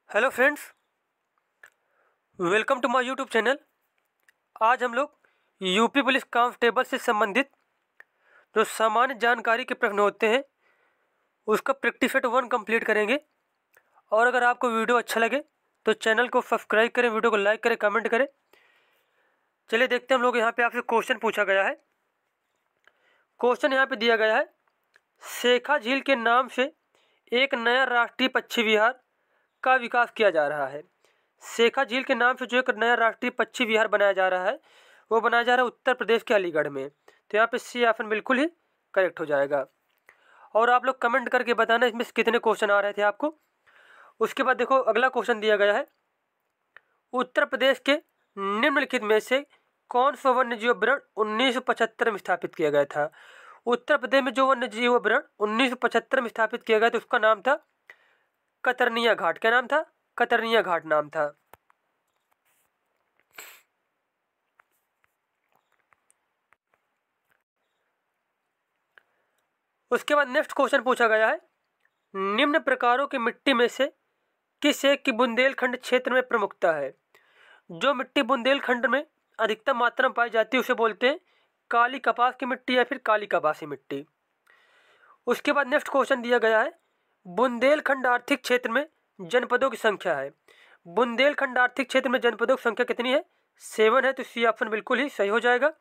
Hello friends, welcome to my YouTube channel. आज हम लोग यूपी पुलिस कांस्टेबल से संबंधित जो सामान्य जानकारी के प्रश्न होते हैं उसका प्रैक्टिस सेट 1 कंप्लीट करेंगे। और अगर आपको वीडियो अच्छा लगे तो चैनल को सब्सक्राइब करें, वीडियो को लाइक करें, कमेंट करें। चलिए देखते हैं हम लोग। यहाँ पे आपसे क्वेश्चन पूछा गया है। क्वेश्चन यहाँ पे दिया गया है, शेखा झील के नाम से एक नया राष्ट्रीय पक्षी विहार का विकास किया जा रहा है। शेखा झील के नाम से जो एक नया राष्ट्रीय पक्षी विहार बनाया जा रहा है वो बनाया जा रहा है उत्तर प्रदेश के अलीगढ़ में। तो यहाँ पे सी ऑप्शन बिल्कुल ही करेक्ट हो जाएगा। और आप लोग कमेंट करके बताना इसमें से कितने क्वेश्चन आ रहे थे आपको। उसके बाद देखो अगला क्वेश्चन दिया गया है, उत्तर प्रदेश के निम्नलिखित में से कौन सा वन्य जीव अभ्यारण्य 1975 में स्थापित किया गया था। उत्तर प्रदेश में जो वन्य जीव अभ्यारण्य 1975 में स्थापित किया गया था उसका नाम था कतरनिया घाट। क्या नाम था? कतरनिया घाट नाम था। उसके बाद नेक्स्ट क्वेश्चन पूछा गया है, निम्न प्रकारों की मिट्टी में से किस एक की बुंदेलखंड क्षेत्र में प्रमुखता है। जो मिट्टी बुंदेलखंड में अधिकतम मात्रा में पाई जाती है उसे बोलते हैं काली कपास की मिट्टी या फिर काली कपासी मिट्टी। उसके बाद नेक्स्ट क्वेश्चन दिया गया है, बुंदेलखंड आर्थिक क्षेत्र में जनपदों की संख्या है। बुंदेलखंड आर्थिक क्षेत्र में जनपदों की संख्या कितनी है? 7 है। तो सी ऑप्शन बिल्कुल ही सही हो जाएगा।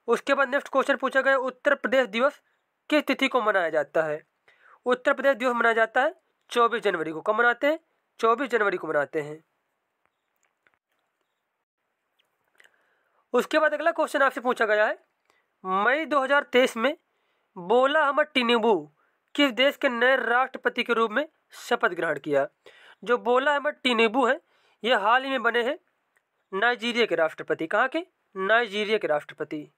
उसके बाद नेक्स्ट क्वेश्चन पूछा गया, उत्तर प्रदेश दिवस किस तिथि को मनाया जाता है। उत्तर प्रदेश दिवस मनाया जाता है 24 जनवरी को। कब मनाते हैं? 24 जनवरी को मनाते हैं। उसके बाद अगला क्वेश्चन आपसे पूछा गया है, मई 2023 में बोला अहमद टिनुबू किस देश के नए राष्ट्रपति के रूप में शपथ ग्रहण किया। जो बोला अहमद टिनुबू है यह हाल ही में बने हैं नाइजीरिया के राष्ट्रपति। कहाँ के? नाइजीरिया के राष्ट्रपति।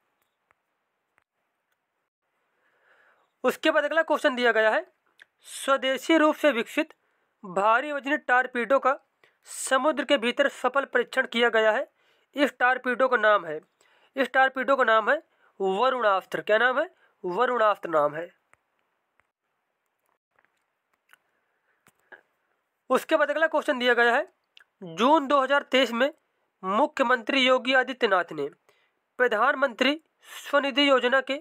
उसके बाद अगला क्वेश्चन दिया गया है, स्वदेशी रूप से विकसित भारी वजनी टारपीडो का समुद्र के भीतर सफल परीक्षण किया गया है। इस टारपीडो का नाम है वरुणास्त्र। क्या नाम है? वरुणास्त्र नाम है। उसके बाद अगला क्वेश्चन दिया गया है, जून 2023 में मुख्यमंत्री योगी आदित्यनाथ ने प्रधानमंत्री स्वनिधि योजना के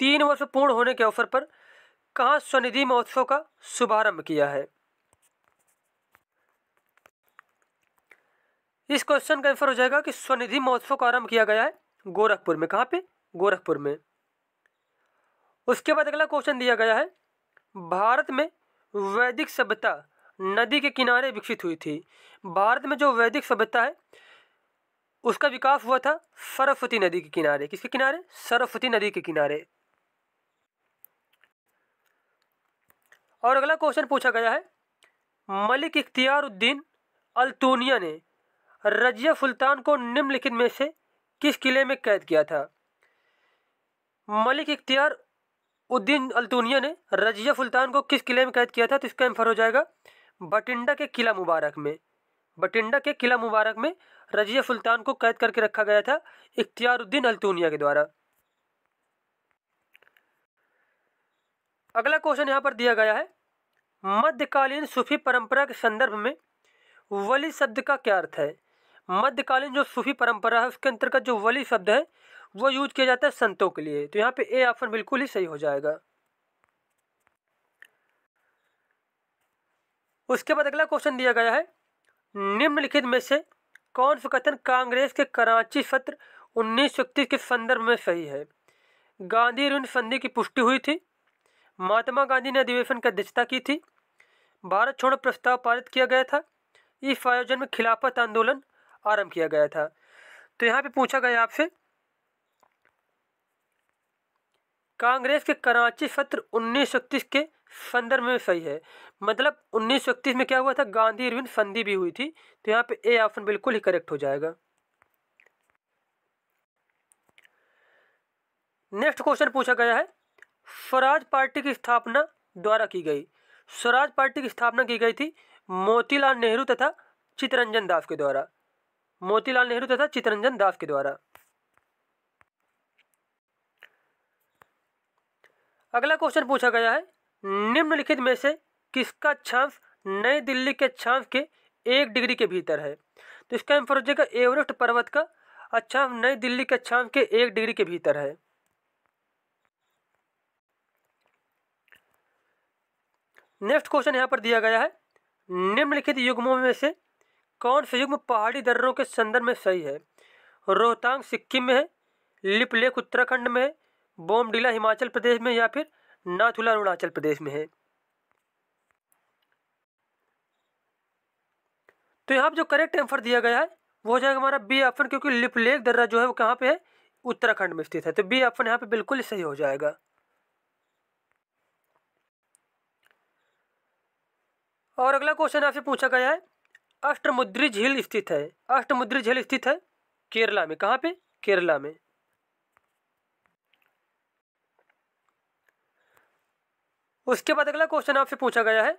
3 वर्ष पूर्ण होने के अवसर पर कहाँ स्वनिधि महोत्सव का शुभारंभ किया है। इस क्वेश्चन का आंसर हो जाएगा कि स्वनिधि महोत्सव का आरंभ किया गया है गोरखपुर में। कहाँ पे? गोरखपुर में। उसके बाद अगला क्वेश्चन दिया गया है, भारत में वैदिक सभ्यता नदी के किनारे विकसित हुई थी। भारत में जो वैदिक सभ्यता है उसका विकास हुआ था सरस्वती नदी के किनारे। किसके किनारे? सरस्वती नदी के किनारे। और अगला क्वेश्चन पूछा गया है, मलिक इख्तियार उद्दीन अल्तूनिया ने रजिया सुल्तान को निम्नलिखित में से किस किले में कैद किया था। मलिक इख्तियार उद्दीन अल्तूनिया ने रजिया सुल्तान को किस किले में कैद किया था? तो इसका आंसर हो जाएगा बठिंडा के किला मुबारक में। बठिंडा के किला मुबारक में रजिया सुल्तान को कैद करके रखा गया था इख्तियार उद्दीन अल्तूनिया के द्वारा। अगला क्वेश्चन यहाँ पर दिया गया है, मध्यकालीन सूफी परंपरा के संदर्भ में वली शब्द का क्या अर्थ है। मध्यकालीन जो सूफी परंपरा है उसके अंतर्गत जो वली शब्द है वो यूज किया जाता है संतों के लिए। तो यहाँ पे ए ऑप्शन बिल्कुल ही सही हो जाएगा। उसके बाद अगला क्वेश्चन दिया गया है, निम्नलिखित में से कौन सा कथन कांग्रेस के कराची सत्र 1931 के संदर्भ में सही है। गांधी ऋण संधि की पुष्टि हुई थी। महात्मा गांधी ने अधिवेशन की अध्यक्षता की थी। भारत छोड़ो प्रस्ताव पारित किया गया था। इस आयोजन में खिलाफत आंदोलन आरंभ किया गया था। तो यहाँ पे पूछा गया आपसे, कांग्रेस के कराची सत्र 1931 के संदर्भ में सही है। मतलब 1931 में क्या हुआ था? गांधी ऋण संधि भी हुई थी। तो यहाँ पे ए ऑप्शन बिल्कुल ही करेक्ट हो जाएगा। नेक्स्ट क्वेश्चन पूछा गया है, स्वराज पार्टी की स्थापना द्वारा की गई। स्वराज पार्टी की स्थापना की गई थी मोतीलाल नेहरू तथा चित्तरंजन दास के द्वारा। मोतीलाल नेहरू तथा चित्तरंजन दास के द्वारा। अगला क्वेश्चन पूछा गया है, निम्नलिखित में से किसका अक्षांश नई दिल्ली के अक्षांश के 1 डिग्री के भीतर है। तो इसका आंसर हो जाएगा एवरेस्ट पर्वत का अक्षांश नई दिल्ली के अक्षांश के 1 डिग्री के भीतर है। नेक्स्ट क्वेश्चन यहाँ पर दिया गया है, निम्नलिखित युग्मों में से कौन सा युग्म पहाड़ी दर्रों के संदर्भ में सही है? रोहतांग सिक्किम में है, लिपलेख उत्तराखंड में है, बोमडिला हिमाचल प्रदेश में, या फिर नाथुला अरुणाचल प्रदेश में है। तो यहाँ पर जो करेक्ट आंसर दिया गया है वो हो जाएगा हमारा बी ऑप्शन, क्योंकि लिपलेख दर्रा जो है वो कहाँ पे है? उत्तराखंड में स्थित है। तो बी ऑप्शन यहाँ पे बिल्कुल सही हो जाएगा। और अगला क्वेश्चन आपसे पूछा गया है, अष्टमुद्री झील स्थित है, अष्टमुद्री झील स्थित है केरला में। कहाँ पे? केरला में। उसके बाद अगला क्वेश्चन आपसे पूछा गया है,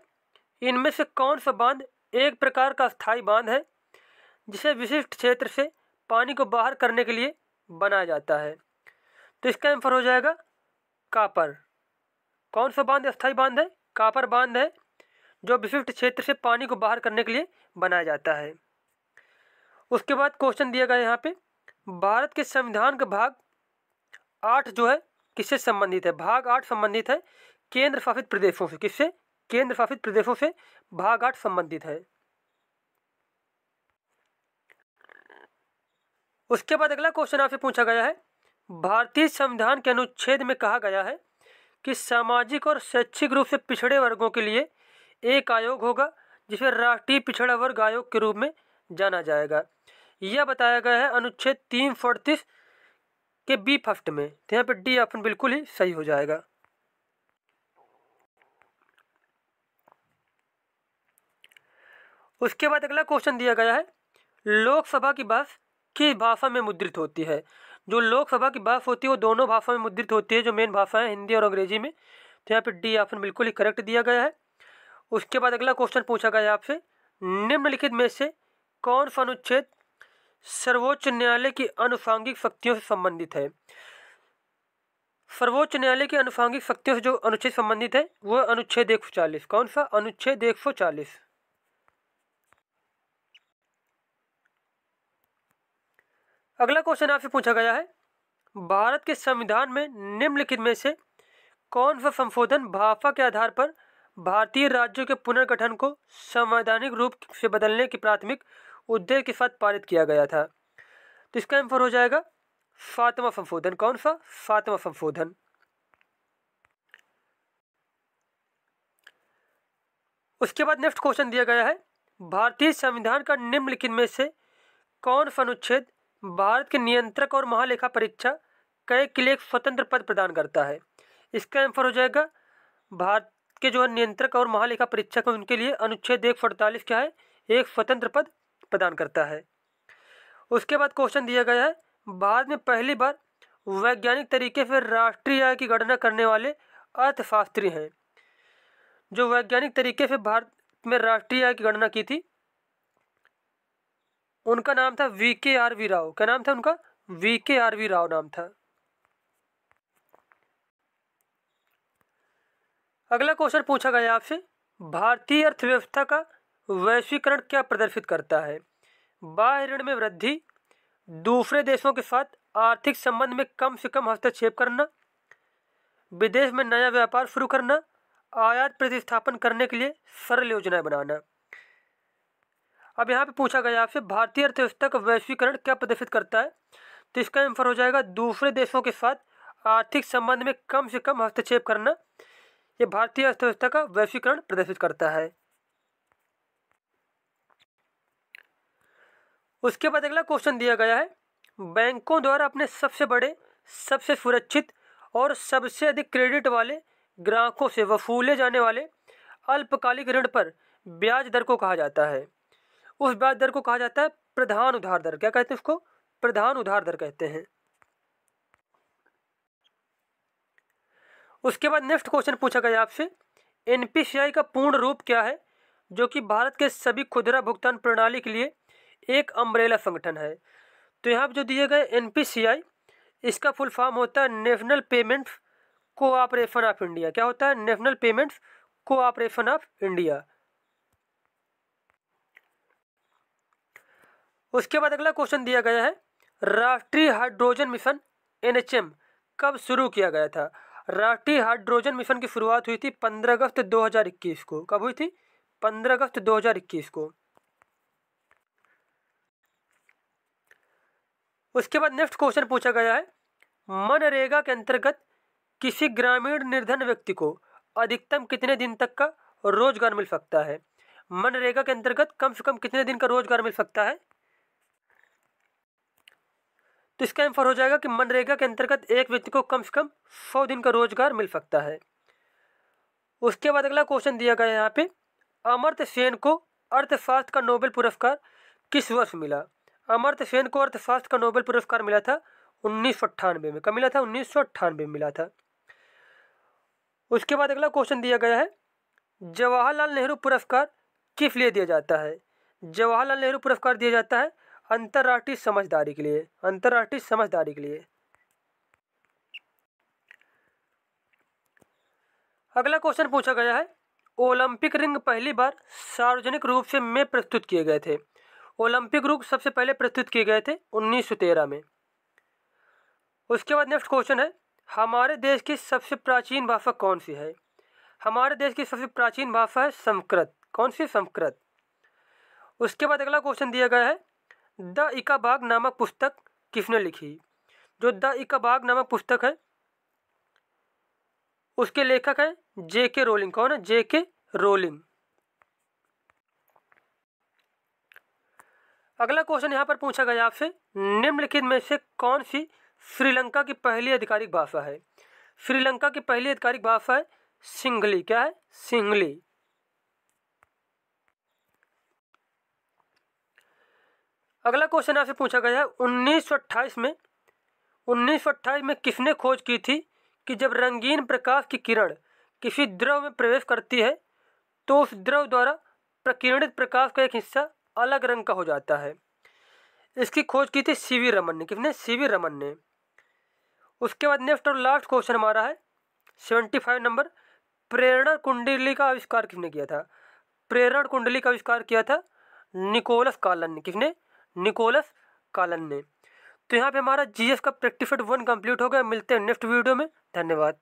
इनमें से कौन सा बांध एक प्रकार का स्थायी बांध है जिसे विशिष्ट क्षेत्र से पानी को बाहर करने के लिए बनाया जाता है? तो इसका आंसर हो जाएगा कापर। कौन सा बांध स्थायी बांध है? कापर बांध है, जो विशिष्ट क्षेत्र से पानी को बाहर करने के लिए बनाया जाता है। उसके बाद क्वेश्चन दिया गया यहाँ पे, भारत के संविधान का भाग 8 जो है किससे संबंधित है? भाग 8 संबंधित है केंद्र शासित प्रदेशों से। किससे? केंद्र शासित प्रदेशों से भाग 8 संबंधित है। उसके बाद अगला क्वेश्चन आपसे पूछा गया है, भारतीय संविधान के अनुच्छेद में कहा गया है कि सामाजिक और शैक्षिक रूप से पिछड़े वर्गों के लिए एक आयोग होगा जिसे राष्ट्रीय पिछड़ा वर्ग आयोग के रूप में जाना जाएगा। यह बताया गया है अनुच्छेद 338 के बी फर्स्ट में। तो यहाँ पे डी ऑप्शन बिल्कुल ही सही हो जाएगा। उसके बाद अगला क्वेश्चन दिया गया है, लोकसभा की बहस किस भाषा में मुद्रित होती है? जो लोकसभा की बहस होती है वो दोनों भाषा में मुद्रित होती है, जो मेन भाषा है हिंदी और अंग्रेजी में। तो यहाँ पे डी ऑप्शन बिल्कुल ही करेक्ट दिया गया है। उसके बाद अगला क्वेश्चन पूछा गया है आपसे, निम्नलिखित में से कौन सा अनुच्छेद सर्वोच्च न्यायालय की आनुषंगिक शक्तियों से संबंधित है? सर्वोच्च न्यायालय की आनुषंगिक शक्तियों से जो अनुच्छेद संबंधित है वो अनुच्छेद 140। कौन सा? अनुच्छेद 140। अगला क्वेश्चन आपसे पूछा गया है, भारत के संविधान में निम्नलिखित में से कौन सा संशोधन भाषा के आधार पर भारतीय राज्यों के पुनर्गठन को संवैधानिक रूप से बदलने की प्राथमिक उद्देश्य के साथ पारित किया गया था? तो इसका आंसर हो जाएगा 7वां संशोधन। कौन सा? 7वां संशोधन। उसके बाद नेक्स्ट क्वेश्चन दिया गया है, भारतीय संविधान का निम्नलिखित में से कौन सा अनुच्छेद भारत के नियंत्रक और महालेखा परीक्षक के लिए एक स्वतंत्र पद प्रदान करता है? इसका आंसर हो जाएगा भारत के जो नियंत्रक और महालेखा परीक्षक हैं उनके लिए अनुच्छेद 148 क्या है? एक स्वतंत्र पद प्रदान करता है। उसके बाद क्वेश्चन दिया गया है, भारत में पहली बार वैज्ञानिक तरीके से राष्ट्रीय आय की गणना करने वाले अर्थशास्त्री हैं। जो वैज्ञानिक तरीके से भारत में राष्ट्रीय आय की गणना की थी उनका नाम था VKRV राव। क्या नाम था उनका? VKRV राव नाम था। अगला क्वेश्चन पूछा गया आपसे, भारतीय अर्थव्यवस्था का वैश्वीकरण क्या प्रदर्शित करता है? बाह्य ऋण में वृद्धि, दूसरे देशों के साथ आर्थिक संबंध में कम से कम हस्तक्षेप करना, विदेश में नया व्यापार शुरू करना, आयात प्रतिस्थापन करने के लिए सरल योजनाएं बनाना। अब यहाँ पे पूछा गया आपसे, भारतीय अर्थव्यवस्था का वैश्वीकरण क्या प्रदर्शित करता है? तो इसका आंसर हो जाएगा दूसरे देशों के साथ आर्थिक संबंध में कम से कम हस्तक्षेप करना। ये भारतीय अर्थव्यवस्था का वैश्वीकरण प्रदर्शित करता है। उसके बाद अगला क्वेश्चन दिया गया है, बैंकों द्वारा अपने सबसे बड़े, सबसे सुरक्षित और सबसे अधिक क्रेडिट वाले ग्राहकों से वसूले जाने वाले अल्पकालिक ऋण पर ब्याज दर को कहा जाता है। उस ब्याज दर को कहा जाता है प्रधान उधार दर। क्या कहते हैं उसको? प्रधान उधार दर कहते हैं। उसके बाद नेक्स्ट क्वेश्चन पूछा गया आपसे, NPCI का पूर्ण रूप क्या है, जो कि भारत के सभी खुदरा भुगतान प्रणाली के लिए एक अम्ब्रेला संगठन है? तो यहाँ पर जो दिए गए NPCI, इसका फुल फॉर्म होता है national payments cooperation of India. क्या होता है? National payments cooperation of India. उसके बाद अगला क्वेश्चन दिया गया है, राष्ट्रीय हाइड्रोजन मिशन NHM कब शुरू किया गया था? राष्ट्रीय हाइड्रोजन मिशन की शुरुआत हुई थी 15 अगस्त 2021 को। कब हुई थी? 15 अगस्त 2021 को। उसके बाद नेक्स्ट क्वेश्चन पूछा गया है, मनरेगा के अंतर्गत किसी ग्रामीण निर्धन व्यक्ति को अधिकतम कितने दिन तक का रोजगार मिल सकता है? मनरेगा के अंतर्गत कम से कम कितने दिन का रोजगार मिल सकता है? तो इसका आंसर हो जाएगा कि मनरेगा के अंतर्गत एक व्यक्ति को कम से कम 100 दिन का रोजगार मिल सकता है। उसके बाद अगला क्वेश्चन दिया गया है यहाँ पे, अमर्त्य सेन को अर्थशास्त्र का नोबेल पुरस्कार किस वर्ष मिला? अमर्त्य सेन को अर्थशास्त्र का नोबेल पुरस्कार मिला था 1998 में। कब मिला था? 1998 में मिला था। उसके बाद अगला क्वेश्चन दिया गया है, जवाहरलाल नेहरू पुरस्कार किस लिए दिया जाता है? जवाहरलाल नेहरू पुरस्कार दिया जाता है अंतर्राष्ट्रीय समझदारी के लिए। अंतर्राष्ट्रीय समझदारी के लिए। अगला क्वेश्चन पूछा गया है, ओलंपिक रिंग पहली बार सार्वजनिक रूप से में प्रस्तुत किए गए थे? ओलंपिक रिंग सबसे पहले प्रस्तुत किए गए थे 1913 में। उसके बाद नेक्स्ट क्वेश्चन है, हमारे देश की सबसे प्राचीन भाषा कौन सी है? हमारे देश की सबसे प्राचीन भाषा है संस्कृत। कौन सी? संस्कृत। उसके बाद अगला क्वेश्चन दिया गया है, द इका बाग नामक पुस्तक किसने लिखी? जो द इका बाग नामक पुस्तक है उसके लेखक है J.K. रोलिंग। कौन है? J.K. रोलिंग। अगला क्वेश्चन यहाँ पर पूछा गया आपसे, निम्नलिखित में से कौन सी श्रीलंका की पहली आधिकारिक भाषा है? श्रीलंका की पहली आधिकारिक भाषा है सिंहली। क्या है? सिंहली। अगला क्वेश्चन आपसे पूछा गया है, 1928 में किसने खोज की थी कि जब रंगीन प्रकाश की किरण किसी द्रव में प्रवेश करती है तो उस द्रव द्वारा प्रकीर्णित प्रकाश का एक हिस्सा अलग रंग का हो जाता है? इसकी खोज की थी CV रमन ने। किसने? CV रमन ने। उसके बाद नेक्स्ट और लास्ट क्वेश्चन हमारा है 75 नंबर, प्रेरणा कुंडली का आविष्कार किसने किया था? प्रेरणा कुंडली का आविष्कार किया था निकोलस कॉलन ने। किसने? निकोलस कॉलन ने। तो यहाँ पे हमारा GS का प्रैक्टिस सेट 1 कंप्लीट हो गया। मिलते हैं नेक्स्ट वीडियो में। धन्यवाद।